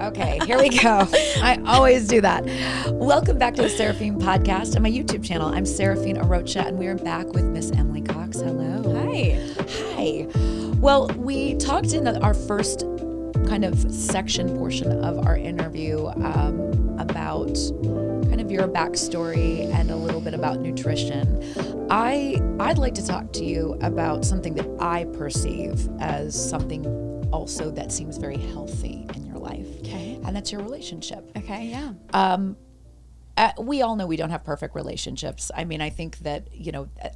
Okay, here we go. I always do that. Welcome back to the Seraphine podcast and my YouTube channel. I'm Seraphine Arocha, and we are back with Miss Emily Cox. Hello. Hi. Hi. Well, we talked in our first kind of section portion of our interview about kind of your backstory and a little bit about nutrition. I'd like to talk to you about something that I perceive as something also that seems very healthy in your life. Okay. And that's your relationship. Okay, yeah. We all know we don't have perfect relationships. I mean, I think that,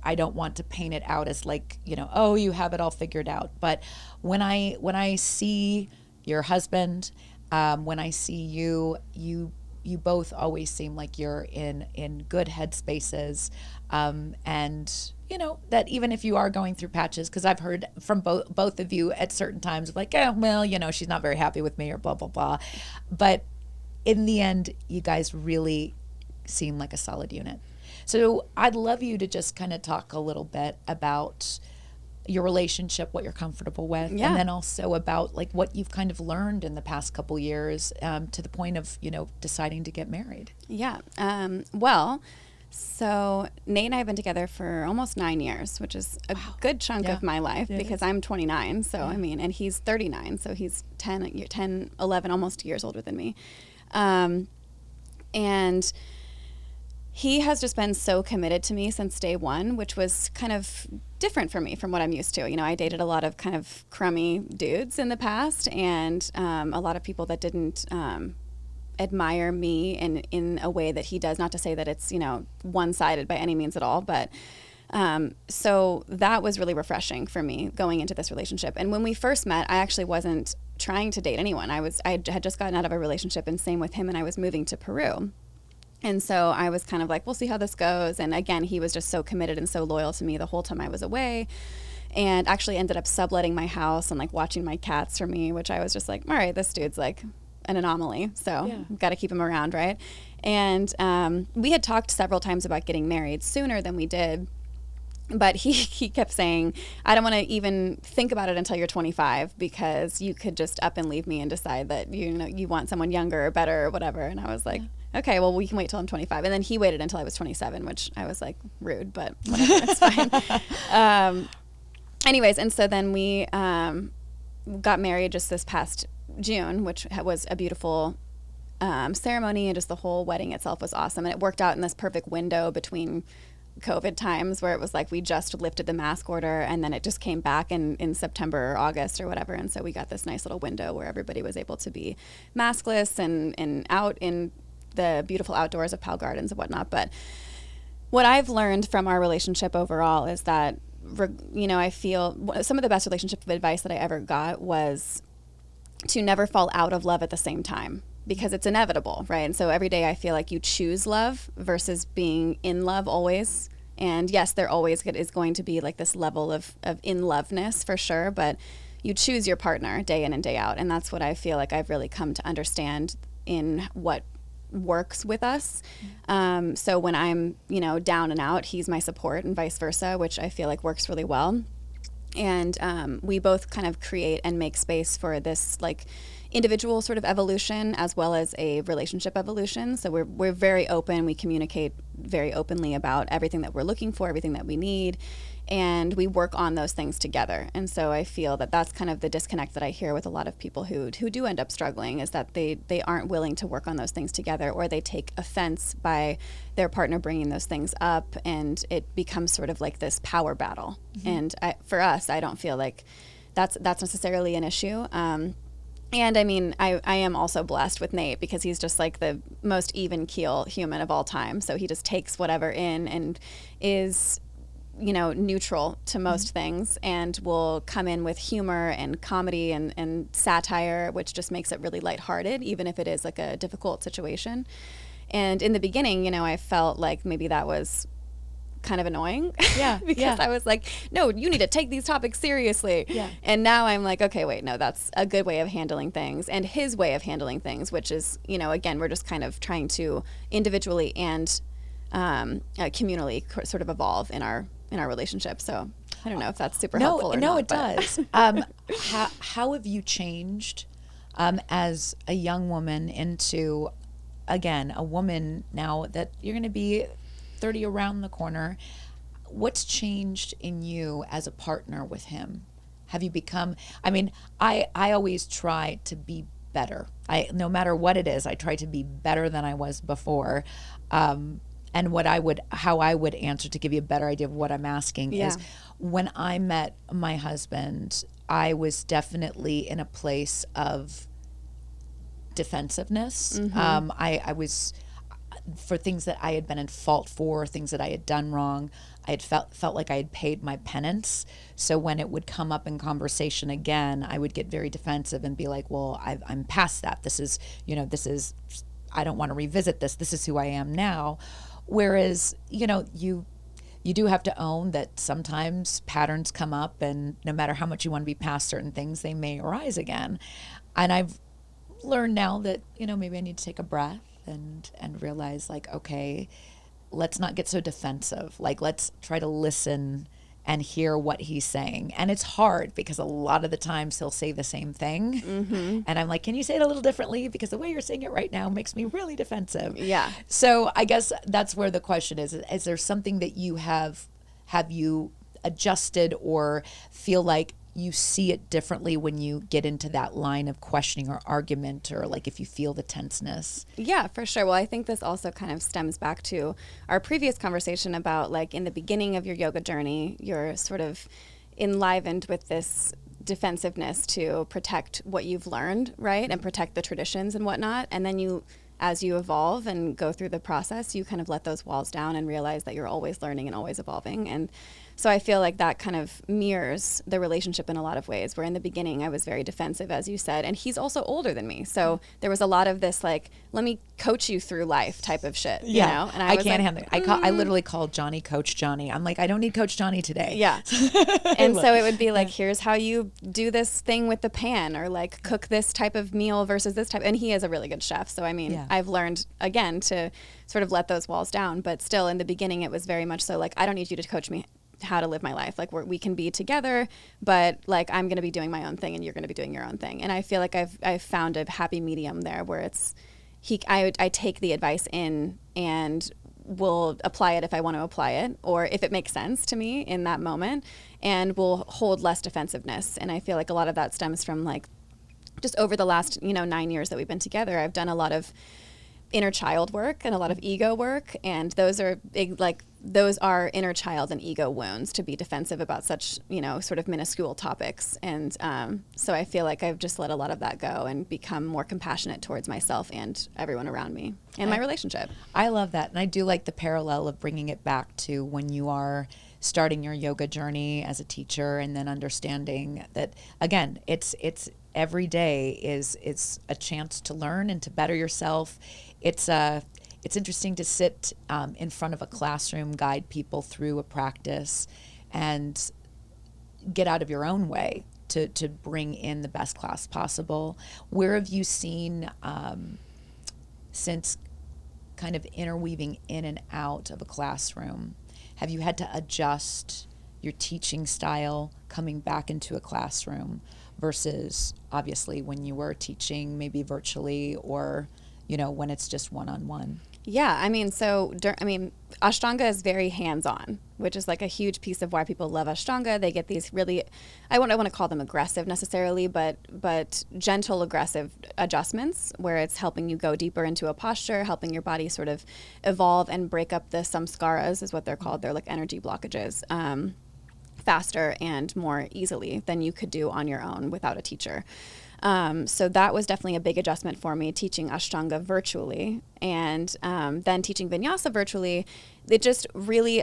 I don't want to paint it out as like, oh, you have it all figured out. But when I see your husband, when I see you both always seem like you're in good headspaces. And that even if you are going through patches, because I've heard from both of you at certain times like, she's not very happy with me or blah, blah, blah. But in the end, you guys really seem like a solid unit. So I'd love you to just kind of talk a little bit about your relationship, what you're comfortable with, Yeah. and then also about like what you've kind of learned in the past couple years to the point of, deciding to get married. Yeah. So Nate and I have been together for almost 9 years, which is a good chunk of my life because I'm 29. So, and he's 39. So he's 10, 11, almost years older than me. And he has just been so committed to me since day one, which was kind of different for me from what I'm used to. I dated a lot of kind of crummy dudes in the past and a lot of people that didn't admire me in a way that he does. Not to say that it's, one-sided by any means at all, but so that was really refreshing for me going into this relationship. And when we first met, I actually wasn't trying to date anyone. I had just gotten out of a relationship, and same with him, and I was moving to Peru. And so I was kind of like, we'll see how this goes. And again, he was just so committed and so loyal to me the whole time I was away, and actually ended up subletting my house and like watching my cats for me, which I was just like, all right, this dude's like an anomaly. So got to keep him around. Right. And we had talked several times about getting married sooner than we did. But he kept saying, I don't want to even think about it until you're 25 because you could just up and leave me and decide that, you want someone younger or better or whatever. And I was like, okay, well, we can wait till I'm 25. And then he waited until I was 27, which I was like, rude, but whatever, it's fine. Anyways, and so then we got married just this past June, which was a beautiful ceremony, and just the whole wedding itself was awesome. And it worked out in this perfect window between COVID times where it was like we just lifted the mask order and then it just came back in September or August or whatever. And so we got this nice little window where everybody was able to be maskless and out in the beautiful outdoors of Powell Gardens and whatnot. But what I've learned from our relationship overall is that, I feel some of the best relationship advice that I ever got was to never fall out of love at the same time, because it's inevitable, right? And so every day I feel like you choose love versus being in love always. And yes, there always is going to be like this level of in-loveness for sure, but you choose your partner day in and day out. And that's what I feel like I've really come to understand in what works with us. So when I'm, down and out, he's my support and vice versa, which I feel like works really well. And we both kind of create and make space for this like individual sort of evolution as well as a relationship evolution. So we're very open. We communicate very openly about everything that we're looking for, everything that we need, and we work on those things together. And so I feel that that's kind of the disconnect that I hear with a lot of people who do end up struggling, is that they aren't willing to work on those things together, or they take offense by their partner bringing those things up, and it becomes sort of like this power battle. Mm-hmm. And for us, I don't feel like that's necessarily an issue. And I mean, I am also blessed with Nate because he's just like the most even keel human of all time. So he just takes whatever in and is, neutral to most things, and will come in with humor and comedy and satire, which just makes it really lighthearted, even if it is like a difficult situation. And in the beginning, I felt like maybe that was kind of annoying. Yeah. Because I was like, no, you need to take these topics seriously. Yeah. And now I'm like, okay, wait, no, that's a good way of handling things, and his way of handling things, which is, again, we're just kind of trying to individually and communally sort of evolve in our relationship. So I don't know if that's super helpful or not. No, it does. How have you changed As a young woman into, again, a woman now that you're going to be 30 around the corner, what's changed in you as a partner with him? Have you become, I mean, I always try to be better. No matter what it is, I try to be better than I was before. And how I would answer to give you a better idea of what I'm asking Yeah. is, when I met my husband, I was definitely in a place of defensiveness. I was, for things that I had been in fault for, things that I had done wrong. I had felt like I had paid my penance. So when it would come up in conversation again, I would get very defensive and be like, "Well, I'm past that. This is, I don't want to revisit this. This is who I am now." Whereas, you do have to own that sometimes patterns come up, and no matter how much you want to be past certain things, they may arise again. And I've learned now that, maybe I need to take a breath and realize, like, okay, let's not get so defensive. Like, let's try to listen and hear what he's saying. And it's hard because a lot of the times he'll say the same thing. And I'm like, can you say it a little differently? Because the way you're saying it right now makes me really defensive. Yeah. So I guess that's where the question is there something that have you adjusted, or feel like you see it differently when you get into that line of questioning or argument, or like if you feel the tenseness? Yeah, for sure. Well, I think this also kind of stems back to our previous conversation about, like, in the beginning of your yoga journey, you're sort of enlivened with this defensiveness to protect what you've learned, right? And protect the traditions and whatnot. And then as you evolve and go through the process, you kind of let those walls down and realize that you're always learning and always evolving. And so I feel like that kind of mirrors the relationship in a lot of ways, where in the beginning I was very defensive, as you said, and he's also older than me. So there was a lot of this, like, let me coach you through life type of shit, you know? And I was can't like, handle it. I literally called Johnny Coach Johnny. I'm like, I don't need Coach Johnny today. Yeah. And so it would be like, here's how you do this thing with the pan, or like cook this type of meal versus this type. And he is a really good chef. So, I mean, I've learned, again, to sort of let those walls down. But still, in the beginning, it was very much so like, I don't need you to coach me how to live my life. Like, we can be together, but like, I'm going to be doing my own thing and you're going to be doing your own thing. And I feel like I've found a happy medium there, where it's, I take the advice in and will apply it if I want to apply it, or if it makes sense to me in that moment, and will hold less defensiveness. And I feel like a lot of that stems from, like, just over the last, 9 years that we've been together, I've done a lot of inner child work and a lot of ego work. And those are inner child and ego wounds, to be defensive about such, sort of minuscule topics. And so I feel like I've just let a lot of that go and become more compassionate towards myself and everyone around me and my relationship. I love that. And I do like the parallel of bringing it back to when you are starting your yoga journey as a teacher, and then understanding that, again, it's every day is a chance to learn and to better yourself. It's interesting to sit in front of a classroom, guide people through a practice, and get out of your own way to bring in the best class possible. Where have you seen, since kind of interweaving in and out of a classroom, have you had to adjust your teaching style coming back into a classroom versus obviously when you were teaching maybe virtually, or when it's just one-on-one? Yeah, I mean, Ashtanga is very hands-on, which is like a huge piece of why people love Ashtanga. They get these really, I don't want to call them aggressive necessarily, but gentle, aggressive adjustments, where it's helping you go deeper into a posture, helping your body sort of evolve and break up the samskaras, is what they're called. They're like energy blockages, faster and more easily than you could do on your own without a teacher. So that was definitely a big adjustment for me, teaching Ashtanga virtually, and then teaching Vinyasa virtually. It just really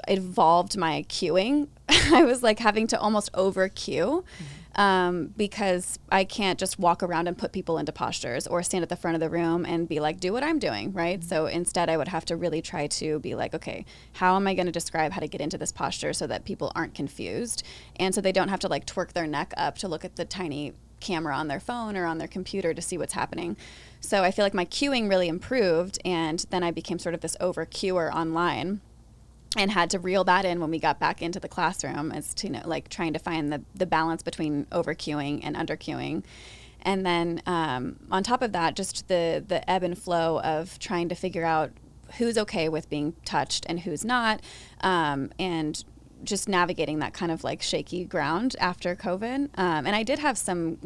evolved my cueing. I was like having to almost over cue, because I can't just walk around and put people into postures, or stand at the front of the room and be like, do what I'm doing, right? Mm-hmm. So instead I would have to really try to be like, okay, how am I going to describe how to get into this posture so that people aren't confused, and so they don't have to like twerk their neck up to look at the tiny camera on their phone or on their computer to see what's happening. So I feel like my cueing really improved, and then I became sort of this over cuer online, and had to reel that in when we got back into the classroom, as to like trying to find the balance between over cueing and under cueing. And then on top of that, just the ebb and flow of trying to figure out who's okay with being touched and who's not, and just navigating that kind of like shaky ground after COVID. And I did have some,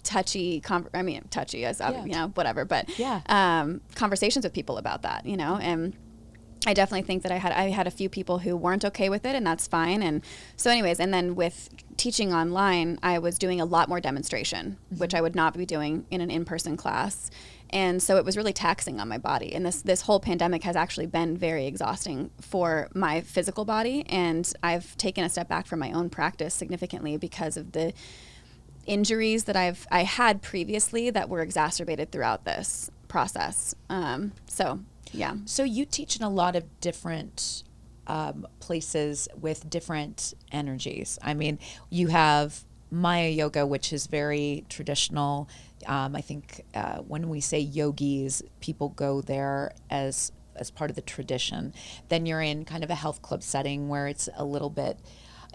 touchy as whatever, but conversations with people about that, and I definitely think that I had a few people who weren't okay with it, and that's fine. And so anyways, and then with teaching online, I was doing a lot more demonstration, which I would not be doing in an in-person class. And so it was really taxing on my body. And this whole pandemic has actually been very exhausting for my physical body. And I've taken a step back from my own practice significantly because of the injuries that I had previously that were exacerbated throughout this process. Yeah. So you teach in a lot of different places with different energies. I mean, you have Maya Yoga, which is very traditional. I think when we say yogis, people go there as part of the tradition. Then you're in kind of a health club setting where it's a little bit,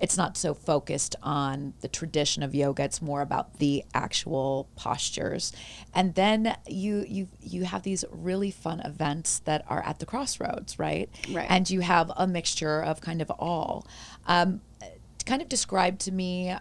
it's not so focused on the tradition of yoga. It's more about the actual postures. And then you have these really fun events that are at the crossroads, right? Right. And you have a mixture of kind of all. Kind of describe to me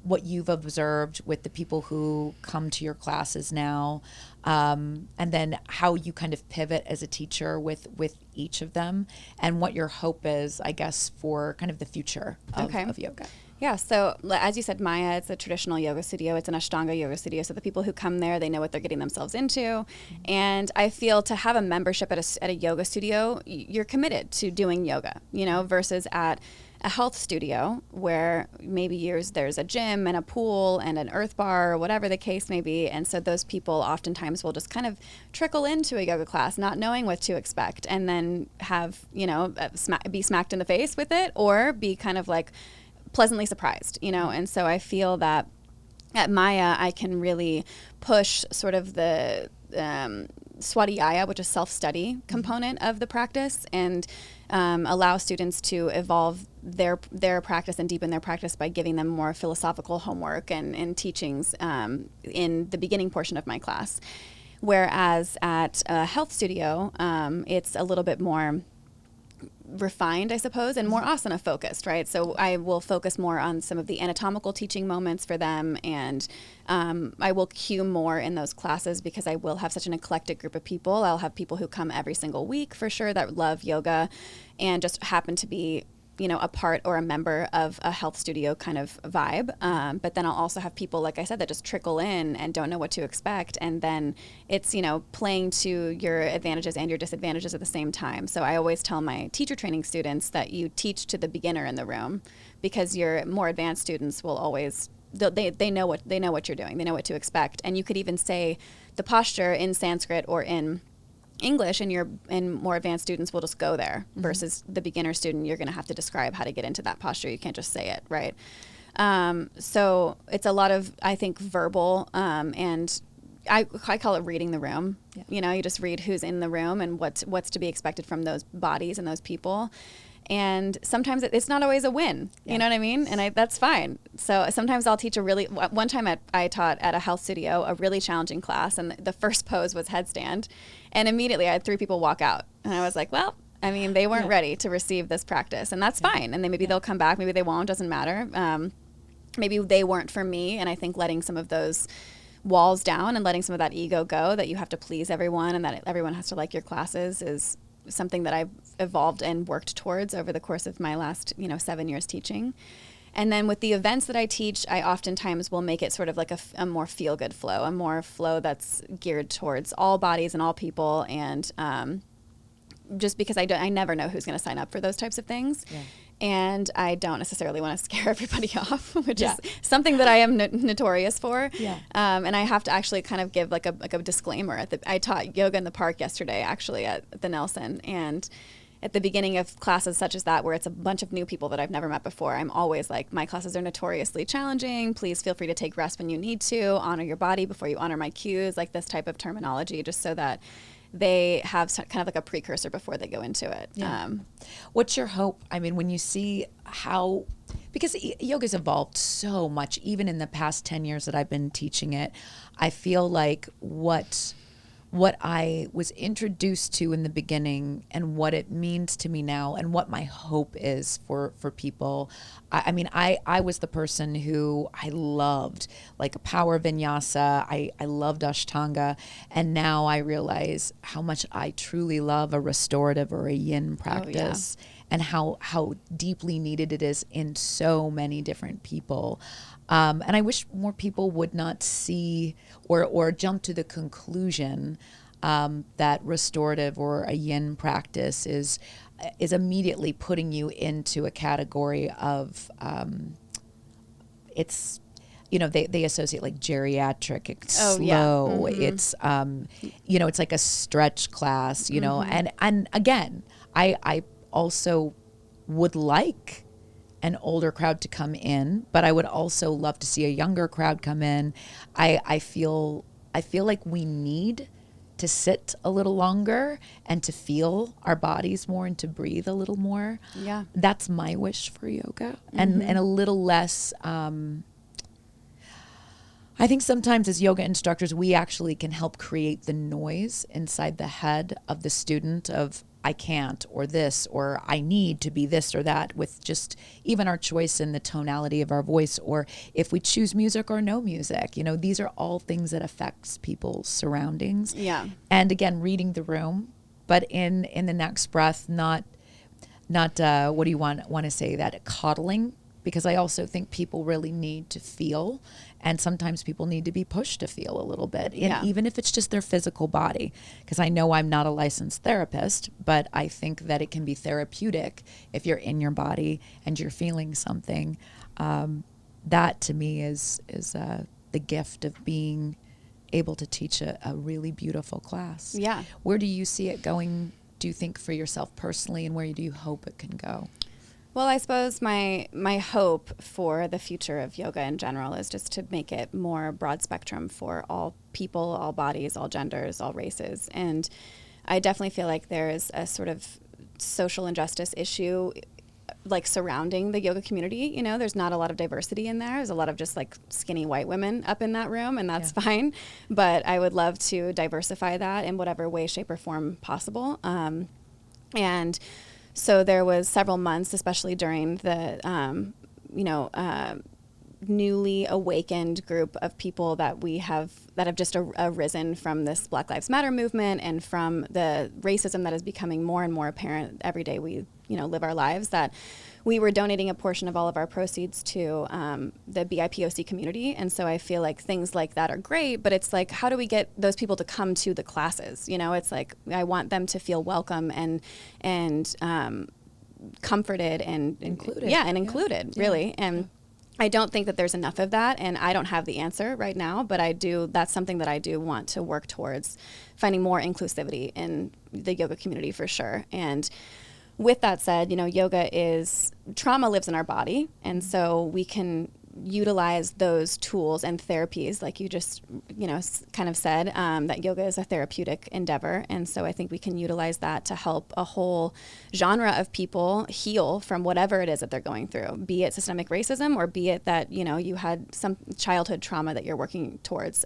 what you've observed with the people who come to your classes now, and then how you kind of pivot as a teacher with each of them, and what your hope is, I guess, for kind of the future of yoga. Yeah, so as you said, Maya, it's a traditional yoga studio. It's an Ashtanga yoga studio. So the people who come there, they know what they're getting themselves into. Mm-hmm. And I feel to have a membership at a yoga studio, you're committed to doing yoga, versus at a health studio where maybe there's a gym and a pool and an earth bar or whatever the case may be. And so those people oftentimes will just kind of trickle into a yoga class not knowing what to expect, and then have, be smacked in the face with it, or be kind of like pleasantly surprised, And so I feel that at Maya, I can really push sort of the Swadhyaya, which is self-study component of the practice, and allow students to evolve their practice and deepen their practice by giving them more philosophical homework and teachings in the beginning portion of my class. Whereas at a health studio, it's a little bit more refined, I suppose, and more asana focused, right? So I will focus more on some of the anatomical teaching moments for them, and I will cue more in those classes because I will have such an eclectic group of people. I'll have people who come every single week for sure that love yoga and just happen to be a part or a member of a health studio kind of vibe. But then I'll also have people, like I said, that just trickle in and don't know what to expect. And then it's, playing to your advantages and your disadvantages at the same time. So I always tell my teacher training students that you teach to the beginner in the room, because your more advanced students will always, they know what you're doing. They know what to expect. And you could even say the posture in Sanskrit or in English, and more advanced students will just go there, versus the beginner student, you're going to have to describe how to get into that posture. You can't just say it, right? So it's a lot of, I think, verbal, and I call it reading the room. Yeah. You just read who's in the room and what's to be expected from those bodies and those people. And sometimes it's not always a win, you know what I mean? And that's fine. So sometimes I'll teach one time I taught at a health studio a really challenging class, and the first pose was headstand. And immediately I had 3 people walk out. And I was like, well, I mean, they weren't ready to receive this practice, and that's fine. And then maybe they'll come back, maybe they won't, doesn't matter. Maybe they weren't for me. And I think letting some of those walls down and letting some of that ego go, that you have to please everyone and that everyone has to like your classes, is something that I've evolved and worked towards over the course of my last 7 years teaching. And then with the events that I teach, I oftentimes will make it sort of like a more feel-good flow, a more flow that's geared towards all bodies and all people. And just because I never know who's going to sign up for those types of things. Yeah. And I don't necessarily want to scare everybody off, which is something that I am notorious for. Yeah. And I have to actually kind of give like a disclaimer. I taught yoga in the park yesterday, actually, at the Nelson. And at the beginning of classes such as that, where it's a bunch of new people that I've never met before, I'm always like, my classes are notoriously challenging. Please feel free to take rest when you need to. Honor your body before you honor my cues, like this type of terminology, just so that they have kind of like a precursor before they go into it. Yeah. What's your hope? I mean, when you see how, because yoga's evolved so much, even in the past 10 years that I've been teaching it, I feel like what I was introduced to in the beginning and what it means to me now and what my hope is for people. I mean, I was the person who I loved like a power vinyasa. I loved Ashtanga. And now I realize how much I truly love a restorative or a yin practice. Oh, yeah. And how deeply needed it is in so many different people. And I wish more people would not see or jump to the conclusion that restorative or a yin practice is immediately putting you into a category of it's, they associate like geriatric, it's slow, yeah. Mm-hmm. It's it's like a stretch class, mm-hmm. and again, I also would like an older crowd to come in, but I would also love to see a younger crowd come in. I feel like we need to sit a little longer and to feel our bodies more and to breathe a little more. Yeah. That's my wish for yoga. Mm-hmm. And a little less, I think sometimes as yoga instructors, we actually can help create the noise inside the head of the student of I can't, or this, or I need to be this or that, with just even our choice in the tonality of our voice, or if we choose music or no music. These are all things that affects people's surroundings. Yeah. And again, reading the room, but in the next breath, not what do you want to say, that coddling, because I also think people really need to feel, and sometimes people need to be pushed to feel a little bit, and even if it's just their physical body, because I know I'm not a licensed therapist, but I think that it can be therapeutic if you're in your body and you're feeling something. That to me is the gift of being able to teach a really beautiful class. Yeah. Where do you see it going, do you think, for yourself personally, and where do you hope it can go? Well, I suppose my hope for the future of yoga in general is just to make it more broad spectrum for all people, all bodies, all genders, all races. And I definitely feel like there's a sort of social injustice issue like surrounding the yoga community. There's not a lot of diversity in there. There's a lot of just like skinny white women up in that room, and that's fine. But I would love to diversify that in whatever way, shape, or form possible. And so there was several months, especially during the, newly awakened group of people that have just arisen from this Black Lives Matter movement and from the racism that is becoming more and more apparent every day we, live our lives, that we were donating a portion of all of our proceeds to the BIPOC community. And so I feel like things like that are great, but it's like, how do we get those people to come to the classes? It's like, I want them to feel welcome and comforted and included. Yeah, and included, really. And I don't think that there's enough of that, and I don't have the answer right now, but that's something that I do want to work towards, finding more inclusivity in the yoga community for sure. And with that said, trauma lives in our body, and so we can utilize those tools and therapies, like you just, kind of said, that yoga is a therapeutic endeavor. And so I think we can utilize that to help a whole genre of people heal from whatever it is that they're going through, be it systemic racism, or be it that, you had some childhood trauma that you're working towards,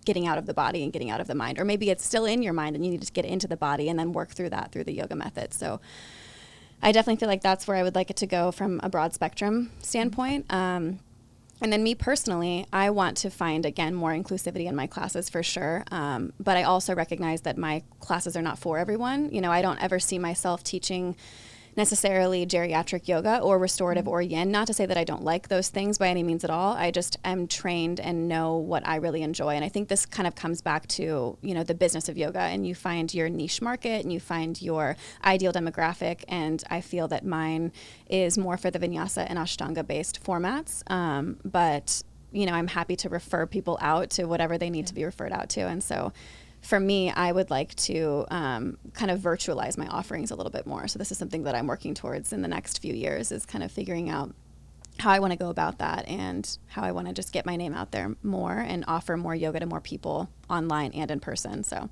getting out of the body and getting out of the mind, or maybe it's still in your mind and you need to get into the body and then work through that through the yoga method. So I definitely feel like that's where I would like it to go from a broad spectrum standpoint. And then me personally, I want to find, again, more inclusivity in my classes for sure. But I also recognize that my classes are not for everyone. I don't ever see myself teaching necessarily geriatric yoga or restorative or yin. Not to say that I don't like those things by any means at all. I just am trained and know what I really enjoy. And I think this kind of comes back to, the business of yoga, and you find your niche market and you find your ideal demographic. And I feel that mine is more for the vinyasa and ashtanga based formats. But I'm happy to refer people out to whatever they need to be referred out to. And so for me, I would like to kind of virtualize my offerings a little bit more. So this is something that I'm working towards in the next few years, is kind of figuring out how I want to go about that and how I want to just get my name out there more and offer more yoga to more people online and in person. So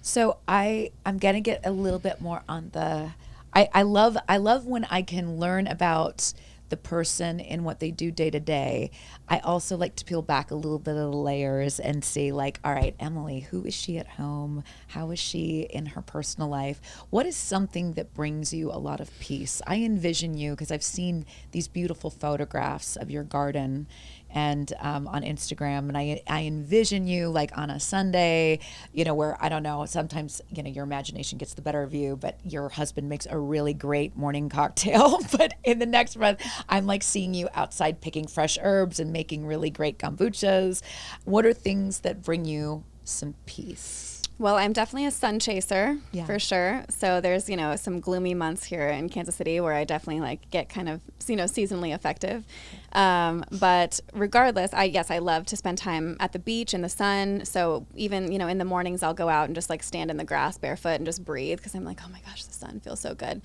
So I'm gonna get a little bit more on the. I love when I can learn about the person and what they do day to day. I also like to peel back a little bit of the layers and see, like, all right, Emily, who is she at home? How is she in her personal life? What is something that brings you a lot of peace? I envision you, because I've seen these beautiful photographs of your garden and on Instagram, and I envision you like on a Sunday, where, I don't know, sometimes your imagination gets the better of you, but your husband makes a really great morning cocktail. But in the next month, I'm like seeing you outside picking fresh herbs and making really great kombuchas. What are things that bring you some peace? Well, I'm definitely a sun chaser, Yeah. for sure. So there's, some gloomy months here in Kansas City where I definitely like get kind of, seasonally affective. But regardless, I love to spend time at the beach in the sun. So even, in the mornings, I'll go out and just like stand in the grass barefoot and just breathe, because I'm like, oh my gosh, the sun feels so good.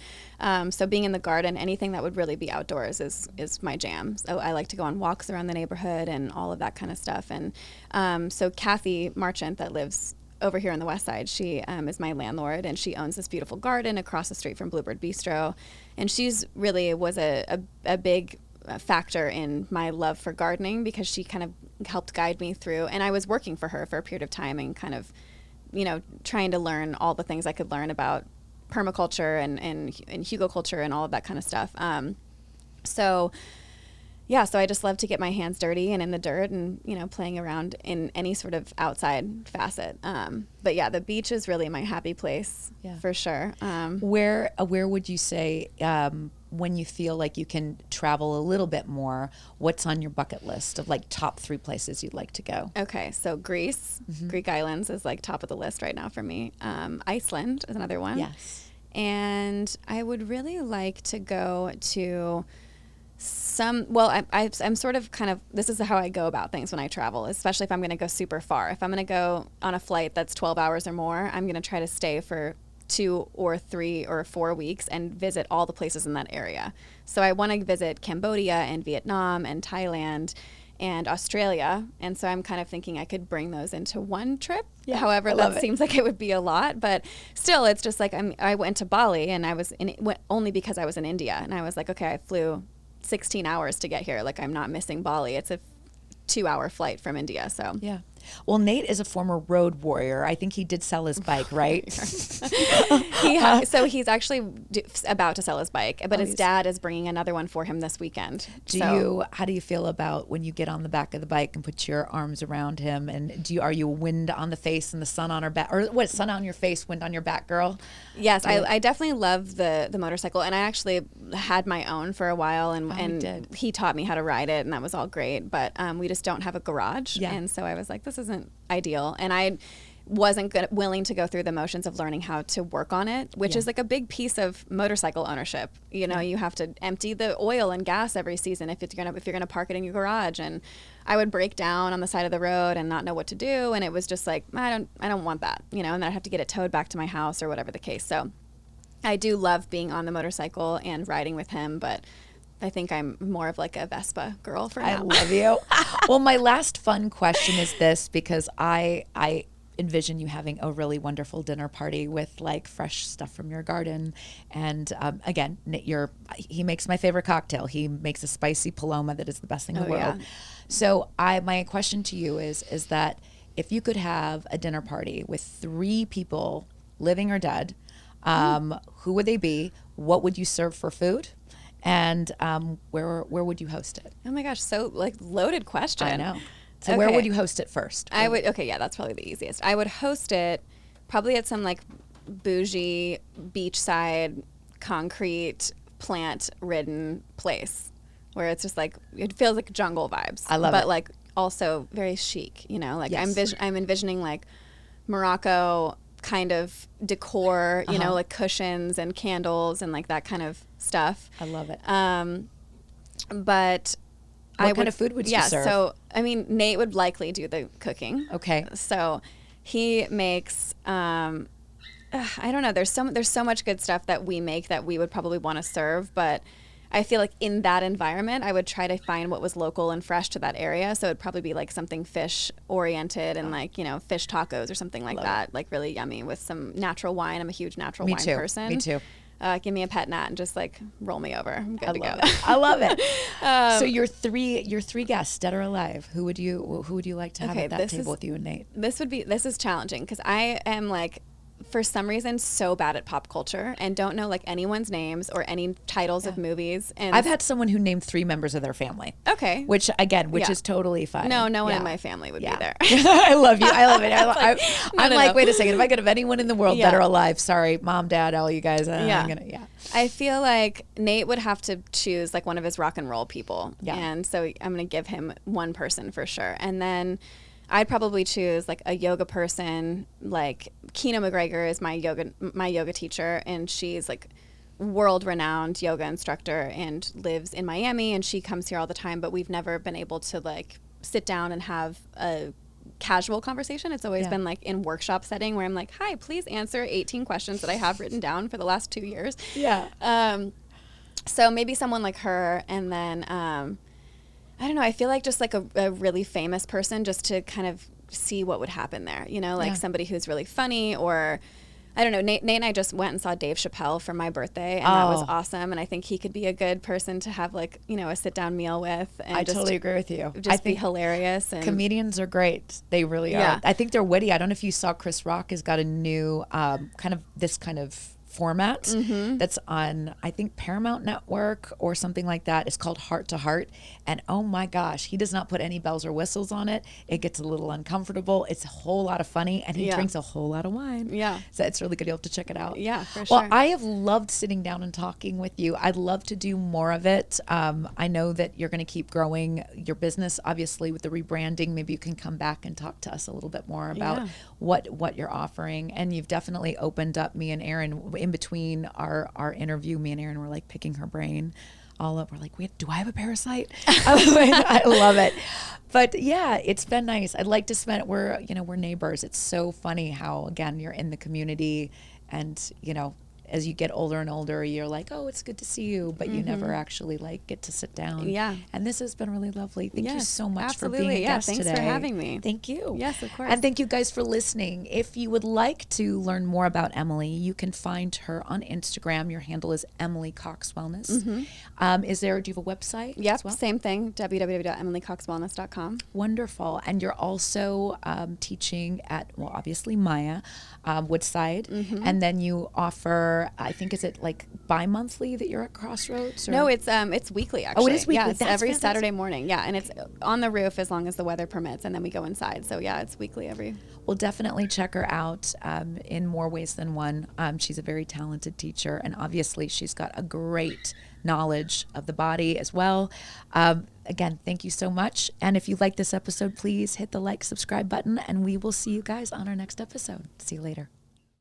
So being in the garden, anything that would really be outdoors is my jam. So I like to go on walks around the neighborhood and all of that kind of stuff. And so Kathy Marchant, that lives over here on the west side, she is my landlord, and she owns this beautiful garden across the street from Bluebird Bistro. And she's really was a big factor in my love for gardening, because she kind of helped guide me through. And I was working for her for a period of time and kind of, trying to learn all the things I could learn about permaculture and hugoculture and all of that kind of stuff. So I just love to get my hands dirty and in the dirt and, playing around in any sort of outside facet. But yeah, the beach is really my happy place, for sure. Where would you say, when you feel like you can travel a little bit more, what's on your bucket list of like top 3 places you'd like to go? Okay, so Greece, Greek islands is like top of the list right now for me. Iceland is another one. Yes. And I would really like to go to I'm sort of kind of, this is how I go about things when I travel, especially if I'm going to go super far. If I'm going to go on a flight that's 12 hours or more, I'm going to try to stay for 2 or 3 or 4 weeks and visit all the places in that area. So I want to visit Cambodia and Vietnam and Thailand and Australia. And so I'm kind of thinking I could bring those into one trip. Yeah, However, that seems like it would be a lot, but still, it's just like I went to Bali, and I was only because I was in India, and I was like, okay, I flew 16 hours to get here. Like, I'm not missing Bali. It's a 2-hour flight from India. So yeah. Well, Nate is a former road warrior. I think he did sell his bike, right? So he's actually about to sell his bike, but his dad is bringing another one for him this weekend. How do you feel about when you get on the back of the bike and put your arms around him? And are you wind on the face and the sun on her back, or what? Sun on your face, wind on your back, girl? Yes, I definitely love the motorcycle, and I actually had my own for a while, and he taught me how to ride it, and that was all great. But we just don't have a garage, and so I was like, this isn't ideal, and I wasn't willing to go through the motions of learning how to work on it, which is like a big piece of motorcycle ownership. You have to empty the oil and gas every season if you're gonna park it in your garage. And I would break down on the side of the road and not know what to do, and it was just like, I don't want that, and then I'd have to get it towed back to my house or whatever the case. So I do love being on the motorcycle and riding with him, but I think I'm more of like a Vespa girl for now. I love you. Well, my last fun question is this, because I envision you having a really wonderful dinner party with like fresh stuff from your garden. And again, he makes my favorite cocktail. He makes a spicy Paloma that is the best thing in the world. Yeah. So my question to you is that if you could have a dinner party with 3 people, living or dead, who would they be? What would you serve for food? And where would you host it? Oh my gosh, so like loaded question. I know. So where would you host it first? That's probably the easiest. I would host it probably at some like bougie beachside concrete plant ridden place where it's just like, it feels like jungle vibes. I love it. But like also very chic, like yes. I'm envisioning like Morocco kind of decor, like cushions and candles and like that kind of stuff. I love it. But what kind of food would you serve? So I mean, Nate would likely do the cooking. Okay. So he makes I don't know, there's so much good stuff that we make that we would probably want to serve, but I feel like in that environment, I would try to find what was local and fresh to that area. So it'd probably be like something fish oriented and like, fish tacos or something like that, like really yummy with some natural wine. I'm a huge natural wine person. Me too. Give me a pet nat and just like roll me over. I'm good to go. I love it. So your three guests, dead or alive, who would you like to have at that table with you and Nate? This is challenging because I am like, for some reason, so bad at pop culture and don't know like anyone's names or any titles of movies. And I've had someone who named 3 members of their family. Okay. Which is totally fine. No one in my family would be there. I love you. I love it. I'm wait a second. If I could have anyone in the world that are alive, sorry, mom, dad, all you guys. I feel like Nate would have to choose like one of his rock and roll people. Yeah. And so I'm going to give him one person for sure. And then I'd probably choose like a yoga person. Like Kina McGregor is my yoga teacher, and she's like world-renowned yoga instructor and lives in Miami, and she comes here all the time, but we've never been able to like sit down and have a casual conversation. It's always been like in workshop setting where I'm like, hi, please answer 18 questions that I have written down for the last 2 years. So maybe someone like her, and then I don't know. I feel like just like a really famous person, just to kind of see what would happen there. Somebody who's really funny, or I don't know. Nate and I just went and saw Dave Chappelle for my birthday, and that was awesome. And I think he could be a good person to have like a sit down meal with. And I totally agree with you. I think hilarious. And comedians are great. They really are. I think they're witty. I don't know if you saw Chris Rock has got a new kind of format that's on, I think, Paramount Network or something like that. It's called Heart to Heart, and oh my gosh, he does not put any bells or whistles on it. It gets a little uncomfortable. It's a whole lot of funny, and he drinks a whole lot of wine. So it's really good. You'll have to check it out. For sure. Well, I have loved sitting down and talking with you. I'd love to do more of it. I know that you're going to keep growing your business, obviously, with the rebranding. Maybe you can come back and talk to us a little bit more about what you're offering. And you've definitely opened up me and Erin. In between our interview, me and Erin were like picking her brain all up. We're like, wait, do I have a parasite? I love it. But yeah, it's been nice. I'd like to spend, we're neighbors. It's so funny how, again, you're in the community, and, as you get older and older, you're like, oh, it's good to see you, but you never actually like get to sit down. And this has been really lovely. Thank you so much for being a guest thanks today. Thanks for having me. Thank you. Yes, of course. And thank you guys for listening. If you would like to learn more about Emily, you can find her on Instagram. Your handle is Emily Cox Wellness. Do you have a website? Yep, as well? Same thing, www.emilycoxwellness.com. Wonderful. And you're also teaching at, well, obviously Maya, Woodside, and then you offer, I think, is it like bi-monthly that you're at Crossroads? Or? No, it's weekly, actually. Oh, it is weekly. Yeah, it's That's every fantastic. Saturday morning. Yeah, and it's on the roof as long as the weather permits, and then we go inside. So yeah, it's weekly every. Well, definitely check her out in more ways than one. She's a very talented teacher, and obviously she's got a great knowledge of the body as well. Again, thank you so much. And if you like this episode, please hit the like, subscribe button, and we will see you guys on our next episode. See you later.